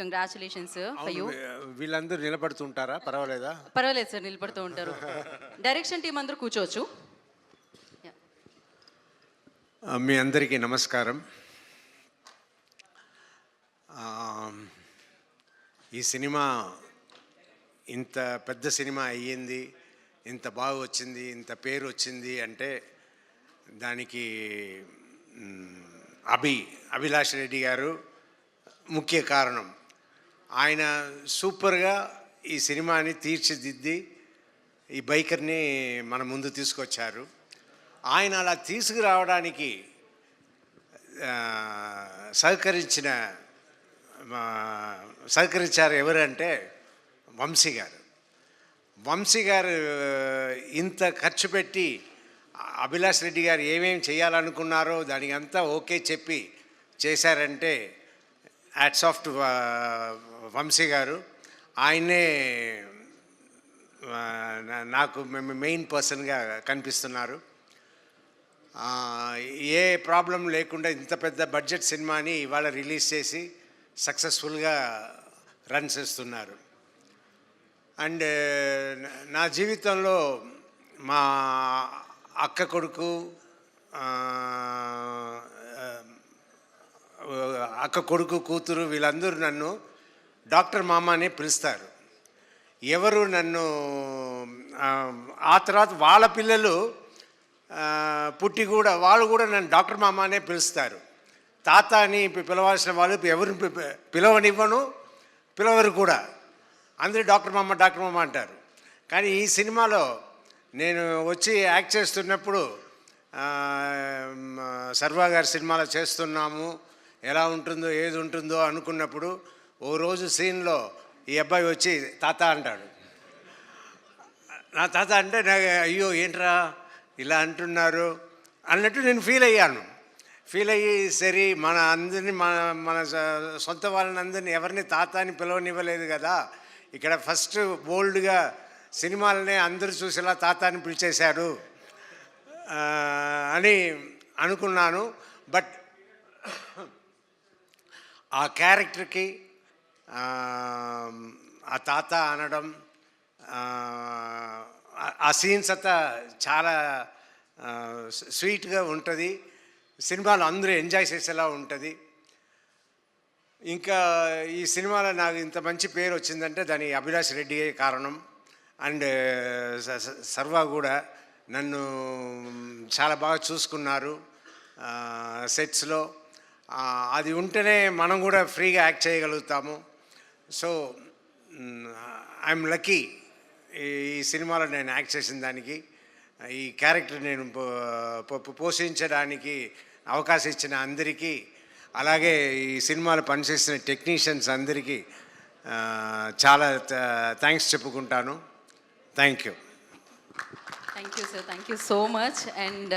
Congratulations for you. వీళ్ళందరూ నిలబడుతుంటారా? పర్వాలేదా? పర్వాలేదు సార్, నిలబడుతూ ఉంటారు. డైరెక్షన్ టీం అందరూ కూర్చోవచ్చు. మీ అందరికీ నమస్కారం. ఈ సినిమా ఇంత పెద్ద సినిమా అయ్యింది, ఇంత బాగా వచ్చింది, ఇంత పేరు వచ్చింది అంటే దానికి అభిలాష్ రెడ్డి గారు ముఖ్య కారణం. ఆయన సూపర్గా ఈ సినిమాని తీర్చిదిద్ది ఈ బైకర్ని మన ముందు తీసుకొచ్చారు. ఆయన అలా తీసుకురావడానికి సహకరించారు ఎవరంటే వంశీ గారు. వంశీ గారు ఇంత ఖర్చు పెట్టి అభిలాష్ రెడ్డి గారు ఏమేమి చేయాలనుకున్నారో దానికి అంతా ఓకే చెప్పి చేశారంటే హ్యాట్స్ ఆఫ్ టు వంశీ గారు. ఆయనే నాకు మెయిన్ పర్సన్గా కనిపిస్తున్నారు. ఏ ప్రాబ్లం లేకుండా ఇంత పెద్ద బడ్జెట్ సినిమాని ఇవాళ రిలీజ్ చేసి సక్సెస్ఫుల్గా రన్ చేస్తున్నారు. అండ్ నా జీవితంలో మా అక్క కొడుకు, కూతురు వీళ్ళందరూ నన్ను డాక్టర్ మామ అని పిలుస్తారు. ఎవరు నన్ను ఆ తర్వాత వాళ్ళ పిల్లలు పుట్టి కూడా వాళ్ళు కూడా నన్ను డాక్టర్ మామ అనే పిలుస్తారు. తాత అని పిలవాల్సిన వాళ్ళు ఎవరిని పిలవనివ్వను, పిలవరు కూడా. అందరూ డాక్టర్ మామ అంటారు. కానీ ఈ సినిమాలో నేను వచ్చి యాక్ట్ చేస్తున్నప్పుడు సర్వా గారి సినిమాలో చేస్తున్నాము, ఎలా ఉంటుందో ఏది ఉంటుందో అనుకున్నప్పుడు ఓ రోజు సీన్లో ఈ అబ్బాయి వచ్చి తాత అంటాడు. నా తాత అంటే నాకు అయ్యో ఏంట్రా ఇలా అంటున్నారు అన్నట్టు నేను ఫీల్ అయ్యి సరే మన అందరినీ మన సొంత వాళ్ళని అందరినీ ఎవరిని తాత అని పిలవనివ్వలేదు కదా, ఇక్కడ ఫస్ట్ బోల్డ్గా సినిమాలనే అందరూ చూసేలా తాత అని పిలిచేశారు అని అనుకున్నాను. బట్ ఆ క్యారెక్టర్కి ఆ తాత అనడం, ఆ సీన్స్ అంతా చాలా స్వీట్గా ఉంటుంది. సినిమాలో అందరూ ఎంజాయ్ చేసేలా ఉంటుంది. ఇంకా ఈ సినిమాలో నాకు ఇంత మంచి పేరు వచ్చిందంటే దాని అభిలాష్ రెడ్డియే కారణం. అండ్ సర్వా కూడా నన్ను చాలా బాగా చూసుకున్నారు సెట్స్లో. అది ఉంటేనే మనం కూడా ఫ్రీగా యాక్ట్ చేయగలుగుతాము. సో ఐఎమ్ లక్కీ ఈ సినిమాలో నేను యాక్ట్ చేసిన దానికి, ఈ క్యారెక్టర్ నేను పోషించడానికి అవకాశం ఇచ్చిన అందరికీ, అలాగే ఈ సినిమాలో పనిచేసిన టెక్నీషియన్స్ అందరికీ చాలా థ్యాంక్స్ చెప్పుకుంటాను. Thank you sir, thank you so much. And